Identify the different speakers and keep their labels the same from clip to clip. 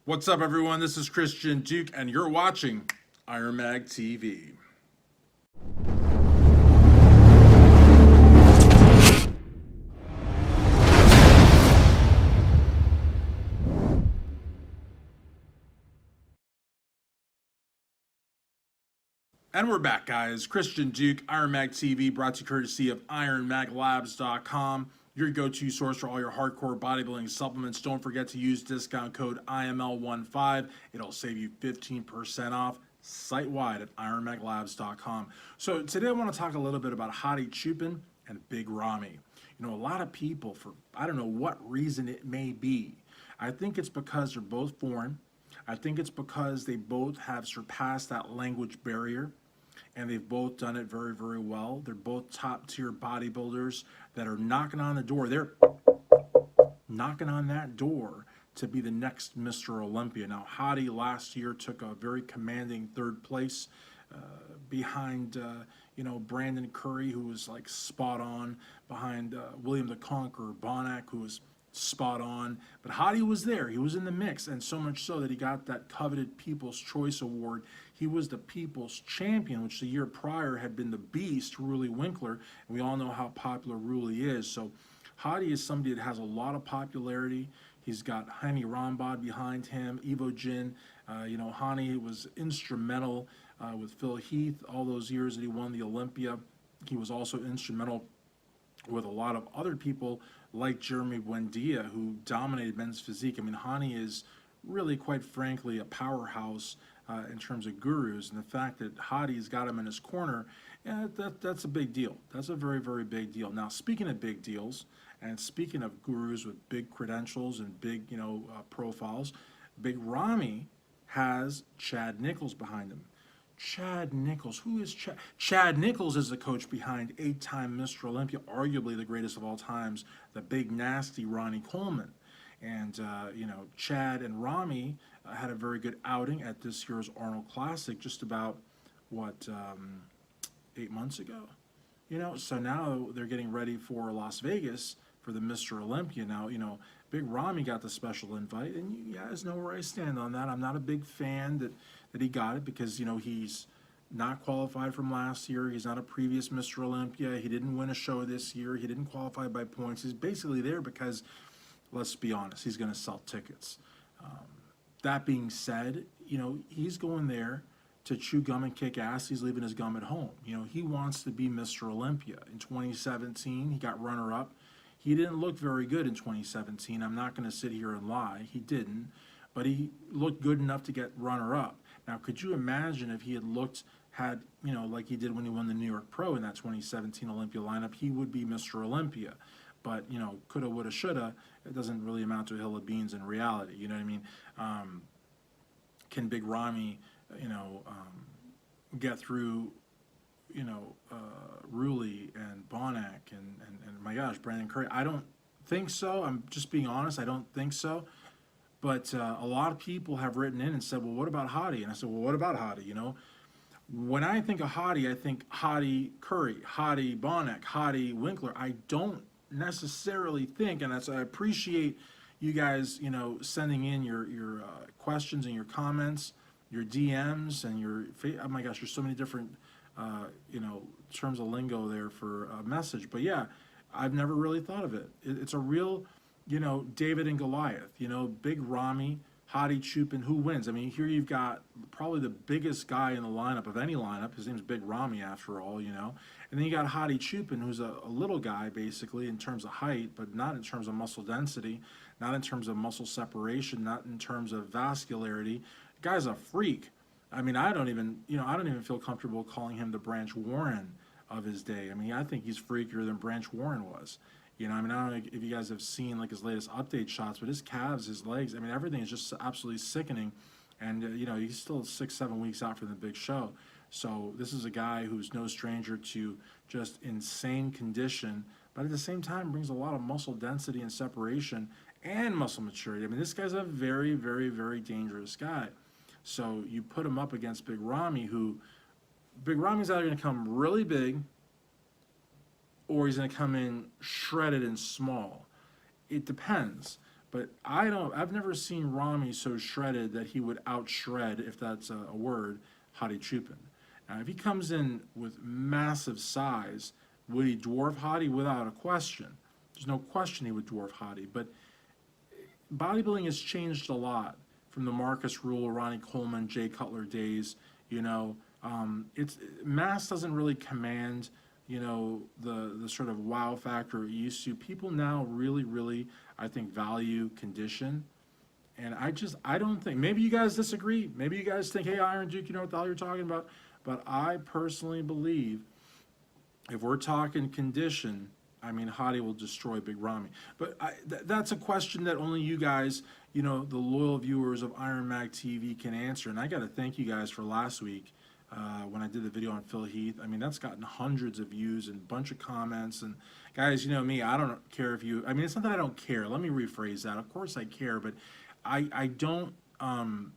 Speaker 1: What's up, everyone? This is Christian Duke, and you're watching IronMag TV. And we're back, guys. Christian Duke, IronMag TV, brought to you courtesy of IronMagLabs.com, your go-to source for all your hardcore bodybuilding supplements. Don't forget to use discount code IML15. It'll save you 15% off site-wide at IronMagLabs.com. So today I want to talk a little bit about Hadi Choopan and Big Ramy. You know, a lot of people, for I don't know what reason it may be, I think it's because they're both foreign. I think it's because they both have surpassed that language barrier, and they've both done it very, very well. They're both top-tier bodybuilders that are knocking on the door. They're knocking on that door to be the next Mr. Olympia. Now, Hadi last year took a very commanding third place behind, Brandon Curry, who was like spot on, behind William the Conqueror Bonac, who was spot on. But Hadi was there. He was in the mix, and so much so that he got that coveted People's Choice Award. He was the People's Champion, which the year prior had been the Beast, Ruli Winkler, and we all know how popular Ruli is. So Hadi is somebody that has a lot of popularity. He's got Jaime Rambod behind him, Evo Jin. Hadi was instrumental with Phil Heath all those years that he won the Olympia. He was also instrumental with a lot of other people like Jeremy Buendia, who dominated men's physique. I mean, Hadi is really, quite frankly, a powerhouse in terms of gurus, and the fact that Hadi's got him in his corner, that's a big deal. That's a very, very big deal. Now, speaking of big deals, and speaking of gurus with big credentials and big, profiles, Big Ramy has Chad Nichols behind him. Chad Nichols. Who is Chad? Chad Nichols is the coach behind 8-time Mr. Olympia, arguably the greatest of all times, the big nasty Ronnie Coleman. And, Chad and Ramy had a very good outing at this year's Arnold Classic just about, 8 months ago? So now they're getting ready for Las Vegas for the Mr. Olympia. Now, Big Ramy got the special invite, and you guys know where I stand on that. I'm not a big fan that he got it because, he's not qualified from last year. He's not a previous Mr. Olympia. He didn't win a show this year. He didn't qualify by points. He's basically there because, let's be honest, he's going to sell tickets. That being said, he's going there to chew gum and kick ass. He's leaving his gum at home. He wants to be Mr. Olympia. In 2017, he got runner-up. He didn't look very good in 2017. I'm not going to sit here and lie. He didn't. But he looked good enough to get runner-up. Now, could you imagine if he had like he did when he won the New York Pro in that 2017 Olympia lineup, he would be Mr. Olympia. But, coulda, woulda, shoulda, it doesn't really amount to a hill of beans in reality. You know what I mean? Can Big Ramy, get through, Ruli and Bonac and my gosh, Brandon Curry? I don't think so. I'm just being honest. I don't think so. But a lot of people have written in and said, well, what about Hadi? And I said, well, what about Hadi? When I think of Hadi, I think Hadi Curry, Hadi Bonac, Hadi Winkler. I don't necessarily think, and I appreciate you guys, sending in your questions and your comments, your DMs, and oh my gosh, there's so many different, terms of lingo there for a message. But yeah, I've never really thought of it. It's a real, David and Goliath, Big Ramy, Hadi Choopan, who wins? I mean, here you've got probably the biggest guy in the lineup of any lineup. His name's Big Ramy, after all, And then you got Hadi Choopan, who's a little guy, basically, in terms of height, but not in terms of muscle density, not in terms of muscle separation, not in terms of vascularity. The guy's a freak. I mean, I don't even feel comfortable calling him the Branch Warren of his day. I mean, I think he's freakier than Branch Warren was. I don't know if you guys have seen like his latest update shots, but his calves, his legs, I mean, everything is just absolutely sickening. And, he's still 6-7 weeks out from the big show. So this is a guy who's no stranger to just insane condition, but at the same time brings a lot of muscle density and separation and muscle maturity. I mean, this guy's a very, very, very dangerous guy. So you put him up against Big Ramy, Big Ramy's either going to come really big or he's going to come in shredded and small. It depends. But I've never seen Ramy so shredded that he would out-shred, if that's a word, Hadi Choopan. Now, if he comes in with massive size, would he dwarf Hadi? Without a question. There's no question he would dwarf Hadi. But bodybuilding has changed a lot from the Marcus Rule, Ronnie Coleman, Jay Cutler days. You know, it's mass doesn't really command, you know, the sort of wow factor it used to. People now really, I think, value condition. And I don't think, maybe you guys disagree. Maybe you guys think, hey, Iron Duke, you know what the hell you're talking about. But I personally believe if we're talking condition, I mean, Hadi will destroy Big Ramy. But that's a question that only you guys, you know, the loyal viewers of IronMag TV can answer. And I got to thank you guys for last week when I did the video on Phil Heath. I mean, that's gotten hundreds of views and a bunch of comments. And guys, you know me, I don't care if you, I mean, it's not that I don't care. Let me rephrase that. Of course I care, but I don't, I'm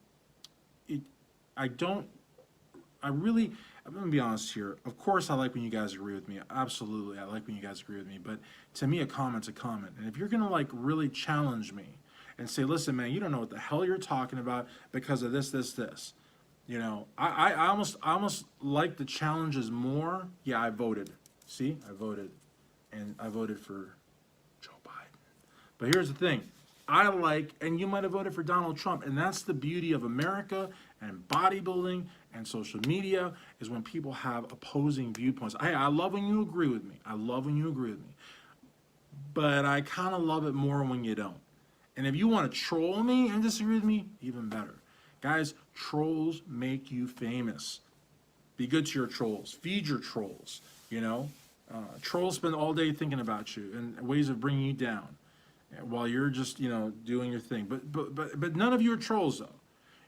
Speaker 1: going to be honest here. Of course, I like when you guys agree with me. Absolutely, I like when you guys agree with me. But to me, a comment's a comment. And if you're going to like really challenge me and say, listen, man, you don't know what the hell you're talking about because of this. You know, I almost like the challenges more. Yeah, I voted. See, I voted. And I voted for Joe Biden. But here's the thing. I like, and you might have voted for Donald Trump, and that's the beauty of America and bodybuilding and social media is when people have opposing viewpoints. Hey, I love when you agree with me. I love when you agree with me. But I kind of love it more when you don't. And if you want to troll me and disagree with me, even better. Guys, trolls make you famous. Be good to your trolls. Feed your trolls, you know. Trolls spend all day thinking about you and ways of bringing you down while you're just, you know, doing your thing. But none of you are trolls, though.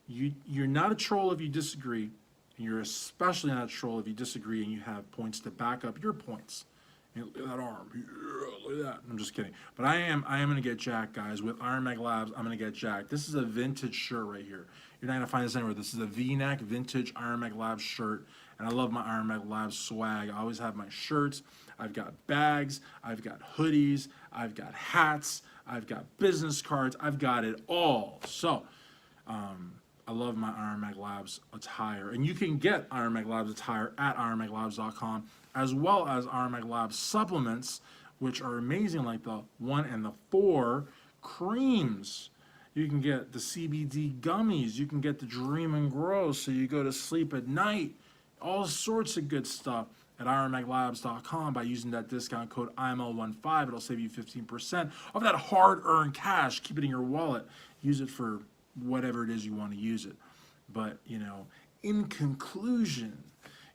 Speaker 1: You're not a troll if you disagree, and you're especially not a troll if you disagree and you have points to back up your points. You know, look at that arm. Yeah, look at that. I'm just kidding. But I am going to get jacked, guys. With IronMag Labs, I'm going to get jacked. This is a vintage shirt right here. You're not going to find this anywhere. This is a V-neck vintage IronMag Labs shirt. And I love my IronMag Labs swag. I always have my shirts. I've got bags. I've got hoodies. I've got hats. I've got business cards. I've got it all. So, I love my IronMag Labs attire. And you can get IronMag Labs attire at ironmaglabs.com, as well as IronMag Labs supplements, which are amazing, like the 1 and the 4 creams. You can get the CBD gummies. You can get the Dream and Grow so you go to sleep at night. All sorts of good stuff at ironmaglabs.com by using that discount code IML15. It'll save you 15% of that hard-earned cash. Keep it in your wallet. Use it for whatever it is you want to use it. But, you know, in conclusion,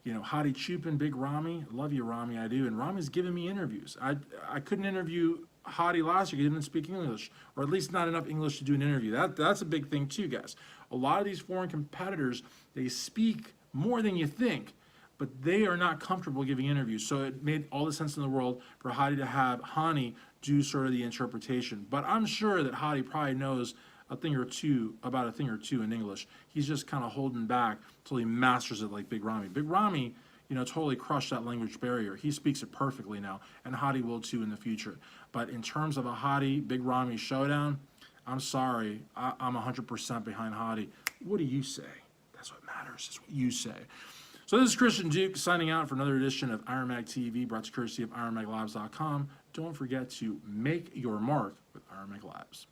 Speaker 1: you know, Hadi Choopan, Big Ramy, love you, Ramy, I do. And Ramy's giving me interviews. I couldn't interview Hadi last year. He didn't speak English, or at least not enough English to do an interview. That's a big thing too, guys. A lot of these foreign competitors, they speak more than you think, but they are not comfortable giving interviews. So it made all the sense in the world for Hadi to have Hani do sort of the interpretation. But I'm sure that Hadi probably knows a thing or two in English. He's just kind of holding back until he masters it like Big Ramy. Big Ramy, you know, totally crushed that language barrier. He speaks it perfectly now, and Hadi will too in the future. But in terms of a Hadi, Big Ramy showdown, I'm sorry, I'm 100% behind Hadi. What do you say? That's what matters, is what you say. So this is Christian Duke signing out for another edition of IronMag TV, brought to you courtesy of ironmaglabs.com. Don't forget to make your mark with IronMag Labs.